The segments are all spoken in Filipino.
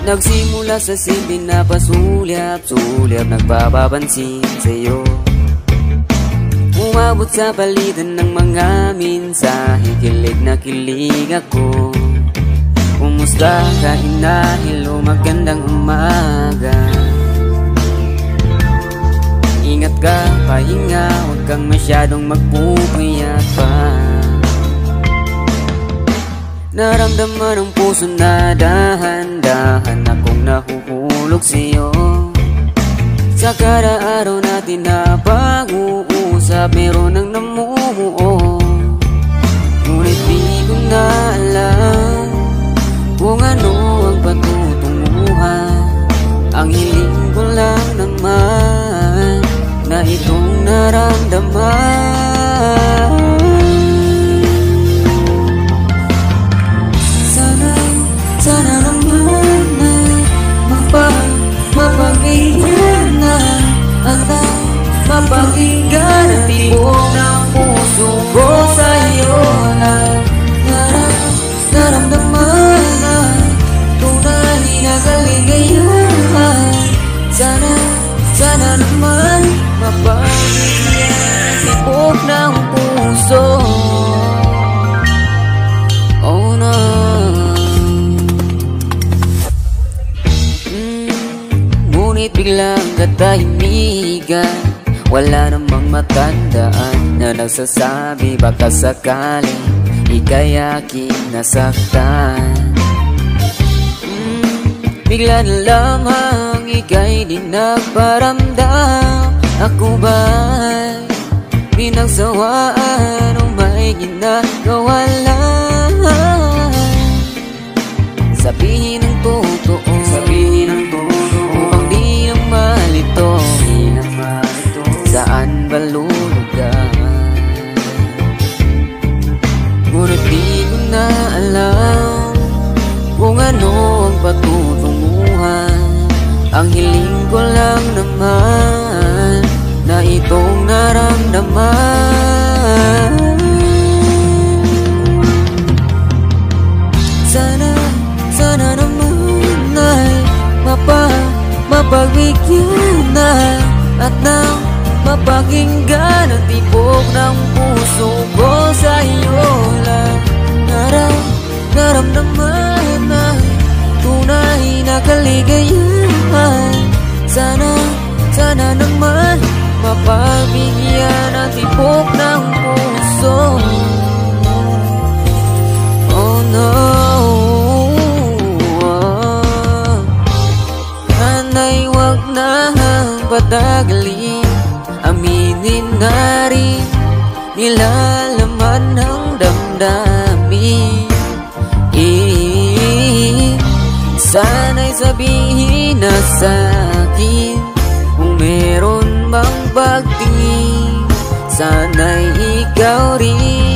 Nagsimula sa simpleng na pasulyap-sulyap, nagpapapansin sa'yo. Umabot sa palitan ng mga mensahe, kilig na kilig ako. Kumusta ka ina, hello, magandang umaga. Ingat ka, pahinga, huwag kang masyadong magpupuyat pa. Naramdaman ng puso na dahan-dahan akong nahuhulog sa'yo. Sa kada araw natin na pag-uusap, meron ang namumuo. Ngunit di ko na alam kung ano ang patutunguhan. Ang hiling ko lang naman na itong naramdaman. Sana naman na mapakinggan na at mapakinggan ang tibok ng puso ko sa'yo na naramdaman na tunay na kaligayahan. Sana naman mapakinggan ang tibok ng puso. Oh no. Ngunit biglang katahimikan, wala namang matandaan na nagsasabi baka sakaling ika'y aking nasaktan. Bigla na lamang ika'y di nagparamdam. Ako ba'y pinagsawaan o may ginagawa lang? Sabihin ang totoo, sabihin ang totoo, upang di na malito. Saan ba lulugan? Ngunit di ko na alam kung ano ang patutunguhan. Ang hiling ko lang naman na itong naramdaman. Sana naman ay mapagbigyan na at nang mapakinggan ang tibok ng puso ko sa'yo lang. Naramdaman na tunay na kaligayahan. Sana naman mapagbigyan ang tibok ng puso. Oh no. Sana'y wag na patagalin, aminin na rin nilalaman ng damdamin. Sana'y sabihin na sa'kin kung meron bang pagtingin. Sana'y ikaw rin.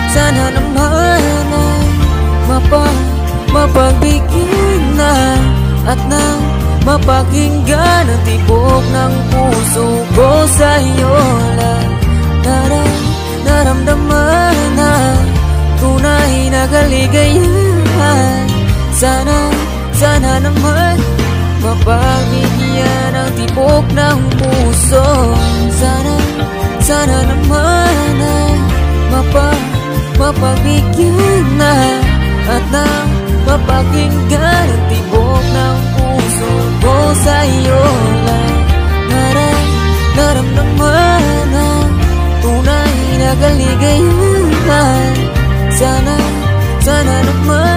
Sana naman ay mapagbigyan na at nang mapakinggan ang tibok ng puso ko sa'yo lang. Naramdaman na tunay na kaligayahan. Sana naman mapagbigyan ang tibok ng puso. Sana naman ay mapagbigyan na at nang mapakinggan ang tibok ng puso ko sa'yo lang. Naramdaman na tunay na kaligayahan. Sana naman